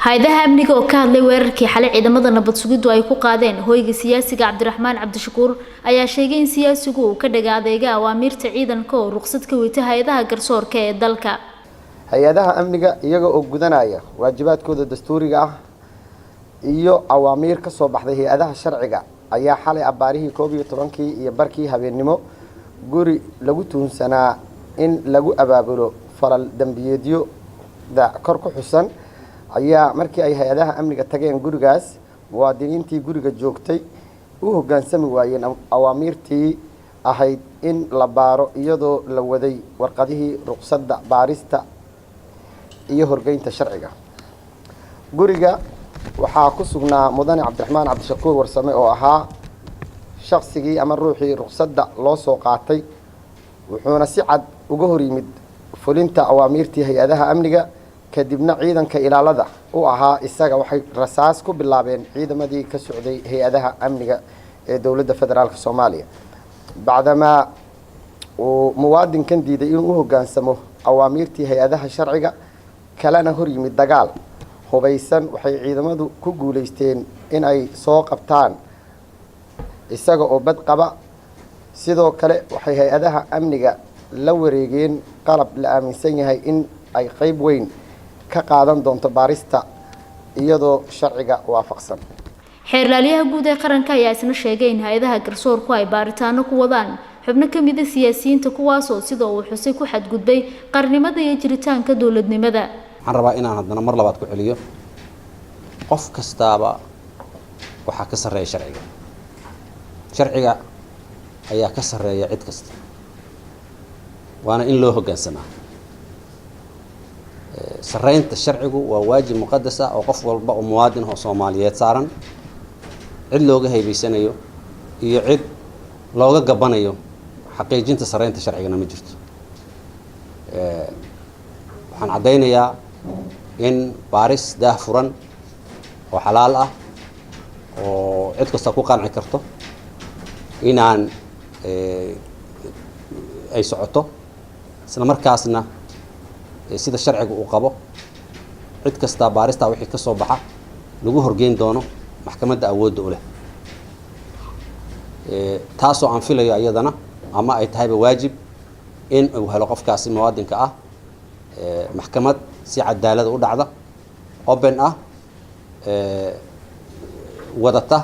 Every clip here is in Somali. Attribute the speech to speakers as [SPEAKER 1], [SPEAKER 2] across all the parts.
[SPEAKER 1] hay'adaha amniga oo ka hadlay weerarkii xalay ciidamada nabad sugiddu ay ku qaadeen hoyga siyaasiga Cabdiraxmaan Cabdishakuur ayaa sheegay in siyaasigu uu ka dhaga adeega awaamirta ciidanka oo ruqsad ka weyta hay'adaha garsoorka ee dalka.
[SPEAKER 2] Hay'adaha amniga iyaga oo gudanaya waajibaadkooda dastuuriga ah iyo awaamiir ka soo baxday hay'adaha sharciga ayaa xalay abaarihii 12kii iyo barkii habeenimo guri lagu tuunsanaa in lagu abaabulo falal dambiyeedyo kor ku xusan ayaa markii ay hay'adaha amniga tageen gurigaas muwaadiniintii guriga joogtay u hoggaansami waayeen awaamirtii ahayd in la baaro iyadoo la waday warqadihii ruqsadda baarista iyo horgeynta sharciga. Guriga waxaa ku sugnaa mudane Cabdiraxmaan Cabdishakuur warsame oo ahaa shakhsigii ama ruuxii ruqsadda loo soo qaatay wuxuuna si cad uga hor yimid fulinta awaamirtii hay'adaha amniga kadibna ciidanka ilaalada u ahaa isaga waxay rasaas ku bilaabeen ciidamadii ka socday hay'adaha amniga ee dawladda federaalka Soomaaliya bacdama uu muwaadinkan diiday inuu u hoggaansamo awaamirtii hay'adaha sharciga kalena hor yimid dagaal hubaysan waxay ciidamadu ku guuleysteen in ay soo qabtaan isaga oo bad qaba sidoo kale waxay hay'adaha amniga la wareegeen qalab la aaminsan yahay in ay qayb weyn ka qaadan doonto baarista iyadoo sharciga waafaqsan.
[SPEAKER 1] Xeerlaaliyaha guud ee qaranka ayaa isna sheegay in hay'adaha garsoorku ay baaritaano ku wadaan xubno ka mid ah siyaasiyiinta kuwaas oo sidoo uu xusay ku xadgudbay qarnimada iyo jiritaanka dawladnimada.
[SPEAKER 3] waxaan rabaa inaan haddana mar labaad ku celiyo qof kastaaba waxa ka sareeya sharciga ayaa ka sareeya cid kasta waana in loo hoggaansamaa. sareynta sharcigu waa waajib muqadas ah oo qof walba oo muwaadin ah oo Soomaaliyeed saaran cid looga haybaysanayo iyo cid looga gabanayo xaqiijinta sareynta sharciga ma jirto. waxaan cadeynayaa in baaris daahfuran oo xalaal ah oo cid kasta ku qanci karto inaan ay socoto isla markaasna sida sharciga uu qabo cid kasta baarista wixii ka soo baxa lagu horgeyn doono maxkamadda awoodda u leh taasoo aan filayo ayadana ama ay tahay waajib in uu helo qofkaasi muwaadinka ah maxkamad si cadaalad u dhacda open ah wadata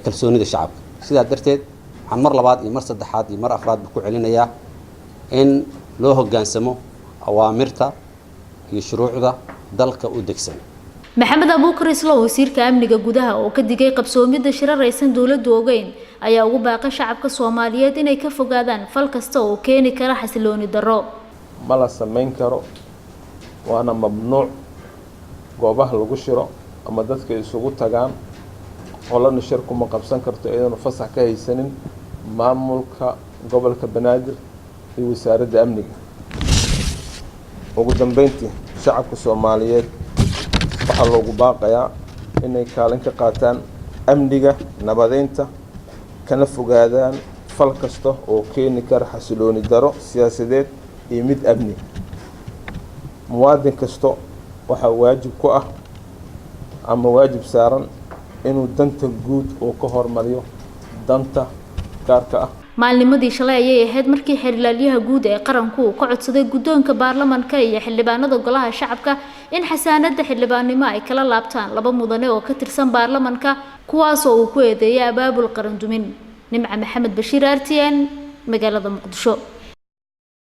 [SPEAKER 3] kalsoonida shacabka. sidaa darteed waxaan mar labaad iyo mar saddexaad iyo mar afraad ku celinayaa in loo hoggaansamo awaamirta iyo shuruucda dalka u degsan.
[SPEAKER 1] Maxamed Abuukar Islo wasiirka amniga gudaha oo ka digay qabsoomida shirar aysan dawladdu ogeyn ayaa ugu baaqay shacabka Soomaaliyeed inay ka fogaadaan fal kasta oo keeni kara xasilooni darro.
[SPEAKER 4] ma la samayn karo waana mamnuuc goobaha lagu shiro ama dadka isugu tagaan qolana shir kuma qabsan karto iyadoo fasax ka haysanin maamulka gobolka Banaadir iyo wasaaradda amniga. ugu dambeyntii shacabka Soomaaliyeed waxaa loogu baaqayaa inay kaalin ka qaataan amniga nabadeynta kana fogaadaan fal kasta oo keeni kara xasilooni darro siyaasadeed iyo mid amni. muwaadin kasta waxaa waajib ku ah ama waajib saaran inuu danta guud uu ka hormariyo danta gaarka ah.
[SPEAKER 1] maalnimadii shalay ayay ahayd markii xeerlaaliyaha guud ee qaranku uu ka codsaday guddoonka baarlamaanka iyo xildhibaanada golaha shacabka in xasaanada xildhibaannimo ay kala laabtaan laba mudane oo ka tirsan baarlamaanka kuwaas oo uu ku eedeeyay abaabul qaran dumin. Nimca Maxamed Bashiir RTN magaalada Muqdisho.